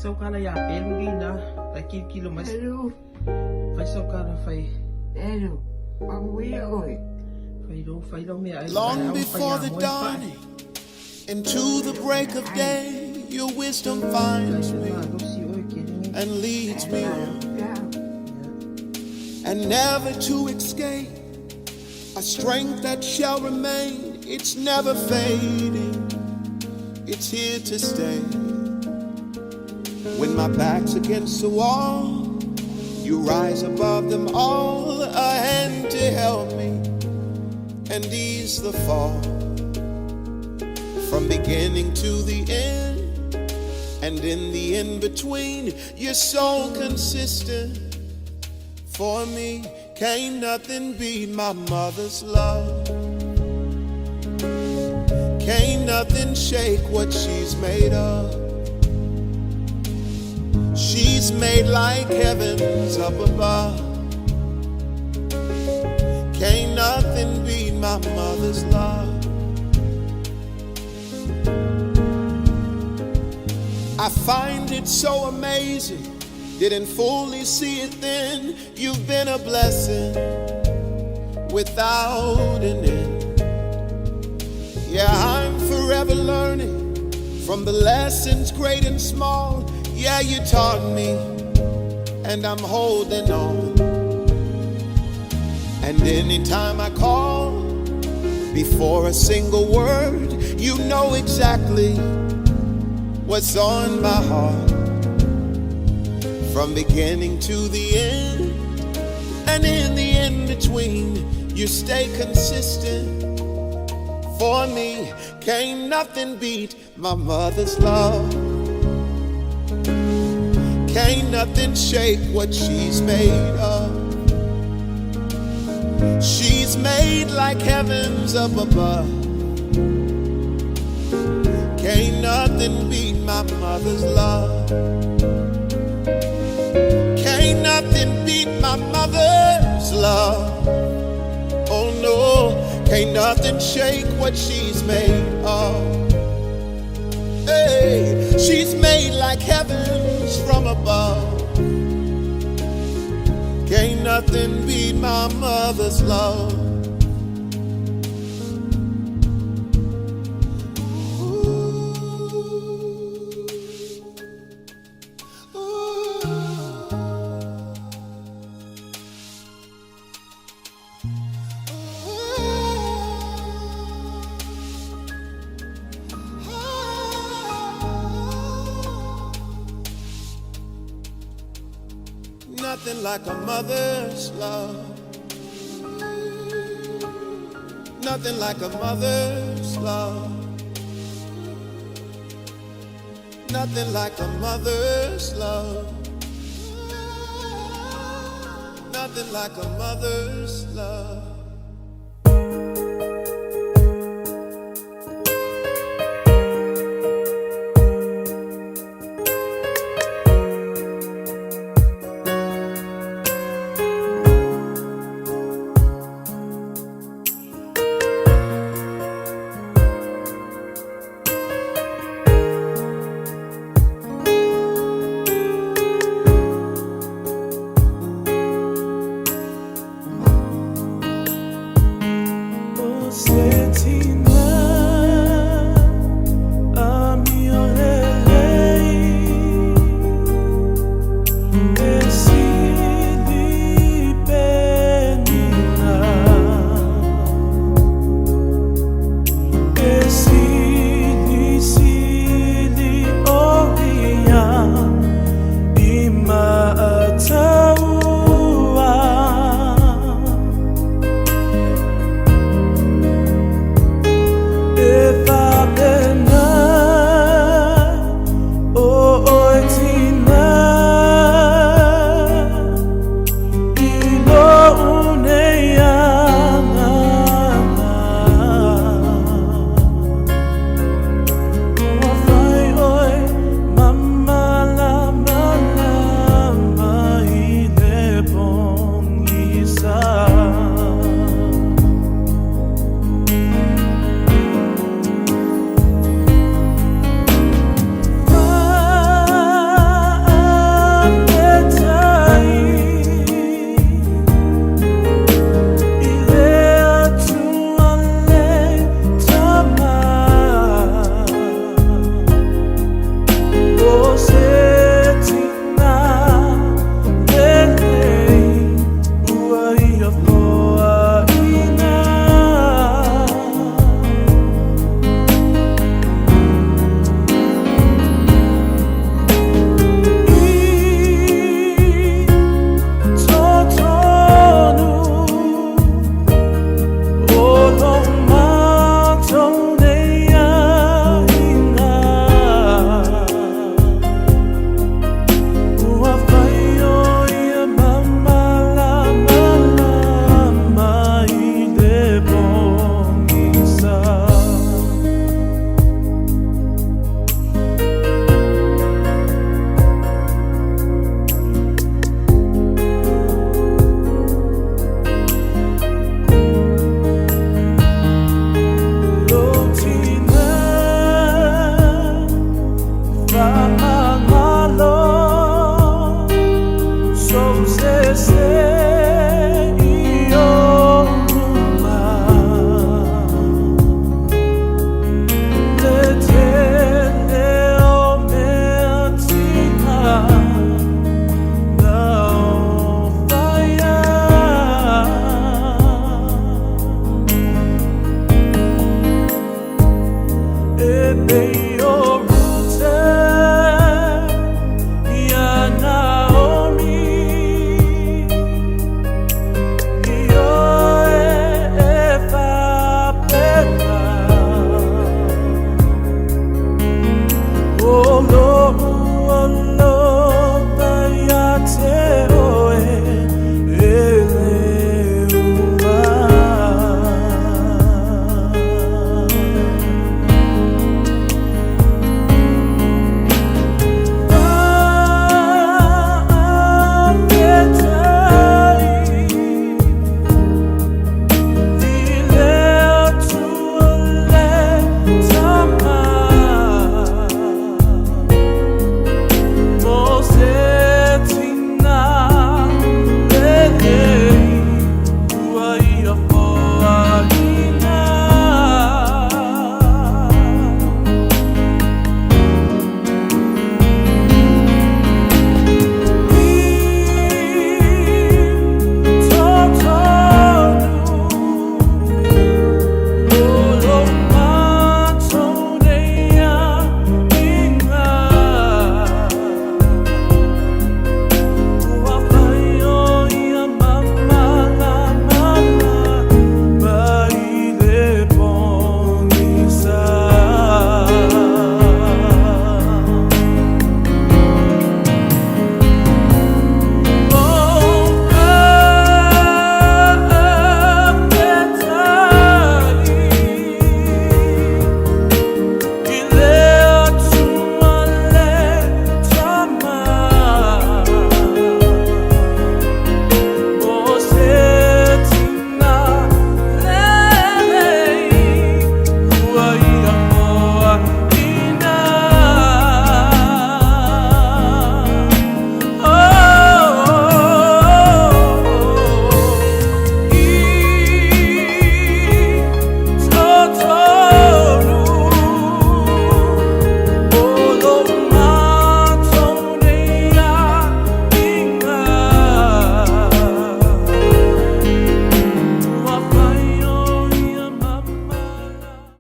sau kala ya pelu gina ta kilo mas fai sau kala fai long before the dawning into the break of day, your wisdom finds me and leads me on, and never to escape a strength that shall remain. It's never fading, it's here to stay. When my back's against the wall, you rise above them all, a hand to help me and ease the fall. From beginning to the end, and in the in-between, you're so consistent. For me, can't nothing beat my mother's love. Can't nothing shake what she's made of. She's made like heavens up above. Can't nothing beat my mother's love. I find it so amazing, didn't fully see it then. You've been a blessing without an end. Yeah, I'm forever learning from the lessons great and small. Yeah, you taught me, and I'm holding on. And anytime I call, before a single word, you know exactly what's on my heart. From beginning to the end, and in the in-between, you stay consistent. For me, can't nothing beat my mother's love. Can't nothing shake what she's made of. She's made like heavens up above. Can't nothing beat my mother's love. Can't nothing beat my mother's love. Oh no, can't nothing shake what she's made of. Hey, she's made like heavens from above. Can't nothing beat my mother's love. Nothing like a mother's love. Nothing like a mother's love. Nothing like a mother's love. Nothing like a mother's love.